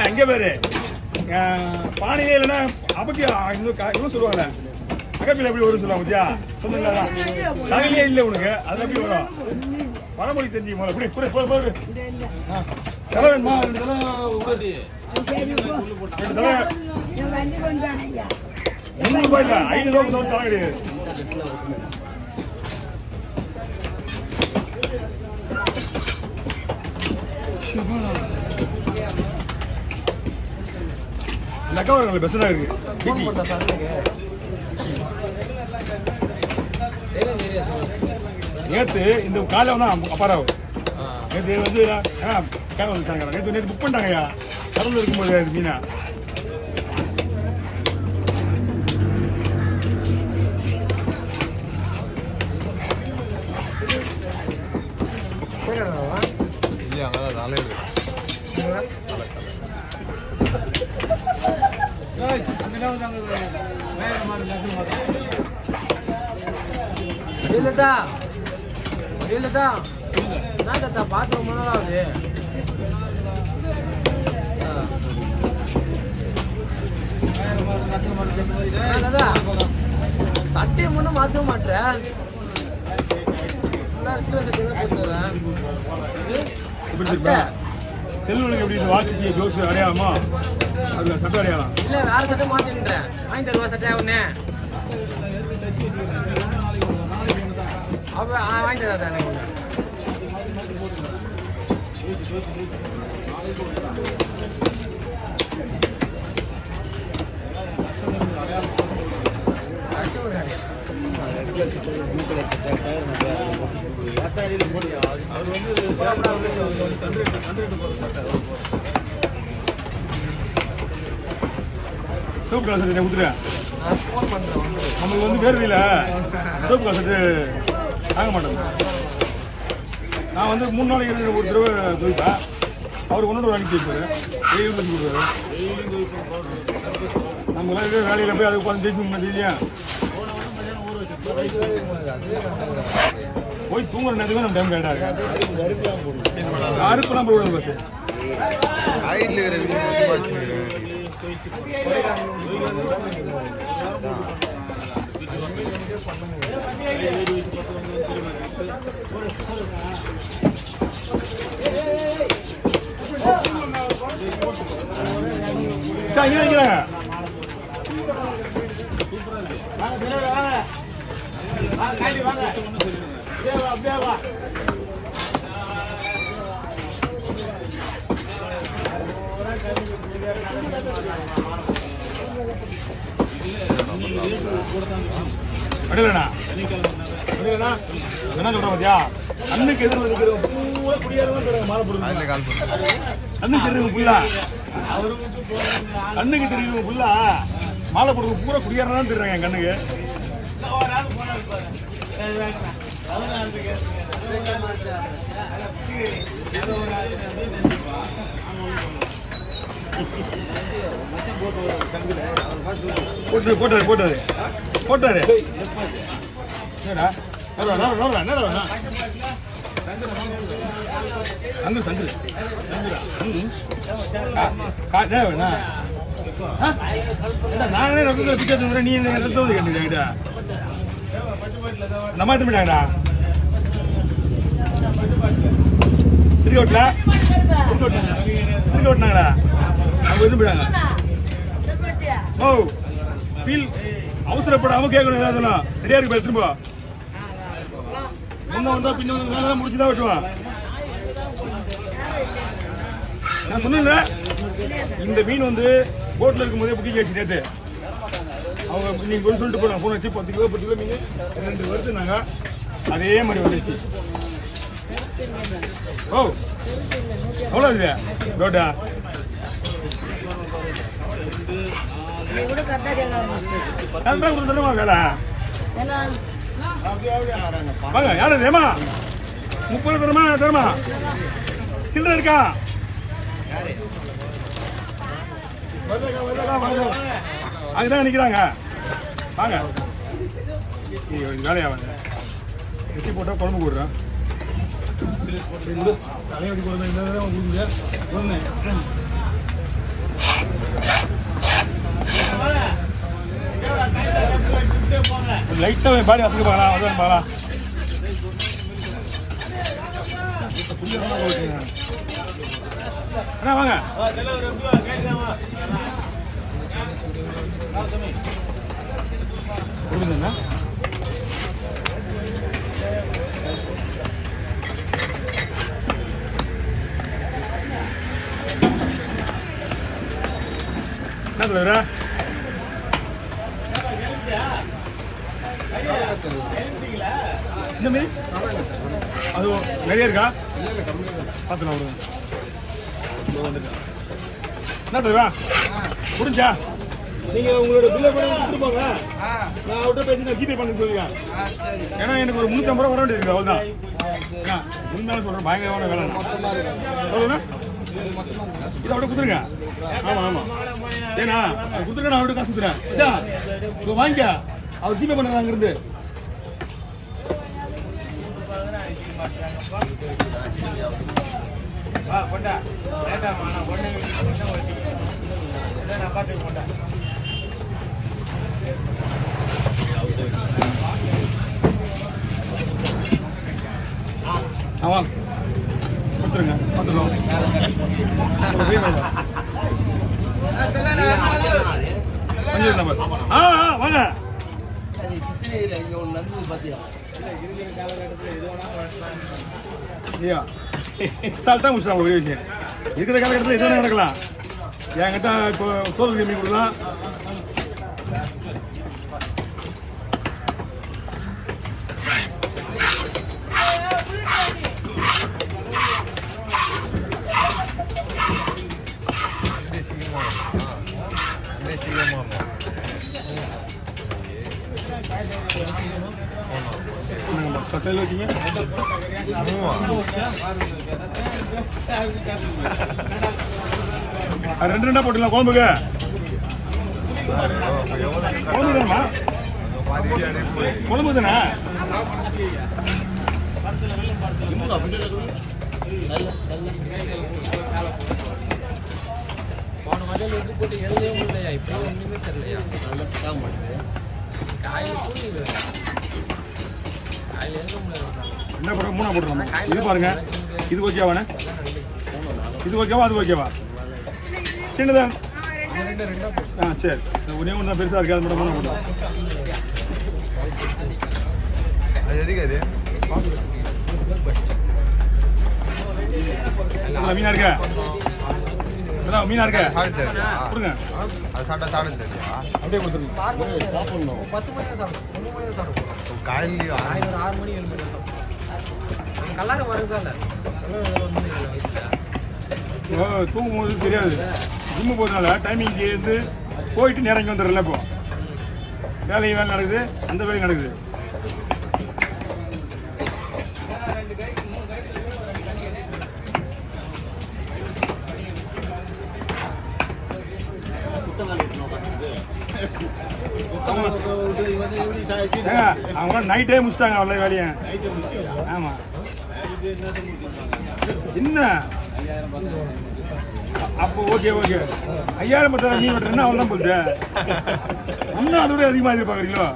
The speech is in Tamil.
அங்கே பேரு பானையே இல்லைன்னா அப்பத்தி இன்னும் சொல்லுவாங்க அகப்பில் எப்படி வரும் சொல்லுவாங்க பத்தியா சொந்தங்களா தகவலே இல்லை உனக்கு அது எப்படி வரும் பழமொழி தெரிஞ்சு போல இப்படி புரிய போல போடு செலவேன்மா 2 தலை 3 ரூபாய் இல்லை 5 ரூபாய் தலை கிடையாது. இந்த அக்கா ஒரு பெஸ்ட்டாக இருக்கு. நேற்று இந்த காலையில் வந்து அப்பாராவும் நேற்று வந்து கேமரா வந்துட்டாங்க. நேற்று புக் பண்ணிட்டாங்கய்யா கடலில் இருக்கும்போது மீனா பார்த்து ரொம்ப நாள் ஆகுது. சட்டையை மட்டும் மாற்ற மாட்டேன். செல்வனுக்கு எப்படி வாட்சி ஜோஸ் அடையாளமா அதுல சட்டை அடையாளம் இல்ல வேற சட்டை மாத்தின்றேன். வாங்கி தருவா சட்டை ஒண்ணு அப்ப வாங்கி தரா தானே ஒண்ணு சோப்பு காசு கொடுத்துட்டேன். நம்மளுக்கு வந்து வேர்வையில் சோப்பு காசு தாங்க மாட்டேன். நான் வந்து 3 நாளைக்கு ஒரு தடவை துவைப்பேன். அவர் 1 அனுப்பி வைப்பாரு. டெய்லி தச்சு கொடுப்பாரு. நம்மளாம் வேலையில் போய் அதுக்கு பார்த்து தேய்ச்சி தேய்ச்சியா போய் தூங்குற நேரத்துக்கு நம்ம டைம் கேட்டா இருக்கு. அறுப்பெல்லாம் போய் விடுறது பஸ் அடலண்ணா என்ன சொல்றேன் பாத்தியா அண்ணுக்கு எதிர்ப்பு மாலை போடுங்க. அண்ணுக்கு தெரியும் புல்லா கண்ணுக்கு தெரியும் புல்லா மாலை போடுறது பூரா குடியாரதான் தெரியுறாங்க என் கண்ணுக்கு. போட்டாரு போட்டாரு போட்டாரு சங்கு சங்கு நானே ரத்தத்தில் பிடிக்காத நீ ரத்தம் கேட்டுக்கிட்டா நம்ம எடுத்துட்டாங்கடா திருக்கி ஓட்டல திருக்கி ஓட்டினாங்களா அவங்க எதுவும் போயிட்டாங்க. ஓ ஃபீல் அவசரப்படாம கேட்கணும். ஏதாவது ரெடியா இருக்கு திரும்ப முன்ன வந்தா பின்ன வந்து முடிச்சுதான் வெட்டுவான். நான் சொன்னேன் இந்த மீன் வந்து போட்ல இருக்கும் போதே புக்கிங் ஆச்சு. நேற்று அவங்க நீங்க கொஞ்சம் சொல்லிட்டு போனாங்க போன வச்சு 10 கிலோ மீன் 2 வருதுனாங்க. அதே மாதிரி வந்துச்சு. ஓ எவ்வளோ இது டோட்டா கரெக்டாக கொடுத்துருமா வேலை வாங்க யாரு ஏமா 30 தருமா தருமா சில்லறை இருக்கா அதுதான் நிற்கிறாங்க வாங்க வேலையா வந்து வெட்டி போட்டால் குழம்பு போடுறேன் தலைவடி குழம்பு ஒன்று லைட்டாக பாடி அதுக்கு பார்க்கலாம் அதான் பார்க்கலாம் அண்ணா வாங்க கொடுங்கண்ணா என்ன தலைவரா இந்த மாரி அது நிறைய இருக்கா பார்த்துலாம் என்ன தலைவா முடிஞ்சா நீங்க உங்களோட பில்லை கூட கொடுத்து போங்க நான் அவர்கிட்ட பேசி நான் ஜிபே பண்ணி சொல்லுவேன் ஏன்னா எனக்கு ஒரு 350 ரூபா வர வேண்டியிருக்கு அவ்வளோதான் உண்மையான சொல்கிறேன் பயங்கரமான வேலை சொல்லுங்க இதை அவர்கிட்ட கொடுத்துருங்க ஆமாம் ஆமாம் ஏன்னா கொடுத்துருங்க நான் அவர்கிட்ட காசு கொடுத்துறேன் வாங்கிக்க அவர் ஜிபே பண்ணுறாங்க அங்கிருந்து ஆமா கொடுத்துருங்க பார்த்துருவோம் வாங்க சால்ட்டா முடிச்சிடலாம் ஒரே விஷயம் இருக்கிற காலகட்டத்தில் எதுவும் நடக்கலாம் என்கிட்ட இப்போ சோறு கம்மி கொடுக்கலாம் சட்டையில் வச்சிங்க ரெண்டு ரெண்டா போட்டுலாம் குழம்புக்கு குழம்பு தானே குழம்பு தானே போன மதியம் எடுத்து போட்டு எழுதவே முடியலையா இப்போ ஒன்றுமே தெரியலையா நல்லா சுத்தமாக மாட்டேது காயில் தூங்கிடு காயில் எழுத முடியாது என்ன போடுற மூணா போட்டுருவோம் இது பாருங்க இது ஓகேவாண்ணே இது ஓகேவா அது ஓகேவா சின்னதான் ஆ சரி ஒன்றே ஒன்று தான் பெருசாக இருக்குது அது மட்டும் மூணா போட்டுருவோம் அது எதுக்கு அது மீனா இருக்க மீனா இருக்க கொடுங்க அது சாப்பிட்டா சாப்பிட தெரியா அப்படியே கொடுத்துருங்க சாப்பிடணும் 10 மணி தான் சாப்பிடும் 1 மணி தான் சாப்பிடும் காலையிலேயே ஒரு 6 மணி 7 மணி தான் சாப்பிடும் கல்லார வருதா இல்லை தூங்கும் போது தெரியாது ஜிம்மு போகிறதுனால டைமிங் இருந்து போயிட்டு நேரம் இங்கே வந்துடுறல இப்போ வேலையும் வேலை நடக்குது அந்த வேலையும் நடக்குது அவங்க நைட்டே முடிச்சிட்டாங்க அவ்வளோ வேலையை ஆமா என்ன அப்போ ஓகே ஓகே 5000 மீன் வெட்டுறேன்னா அவ்வளோ தான் போகுது இன்னும் அதோட அதிகமாக எதிர்பார்க்குறீங்களோ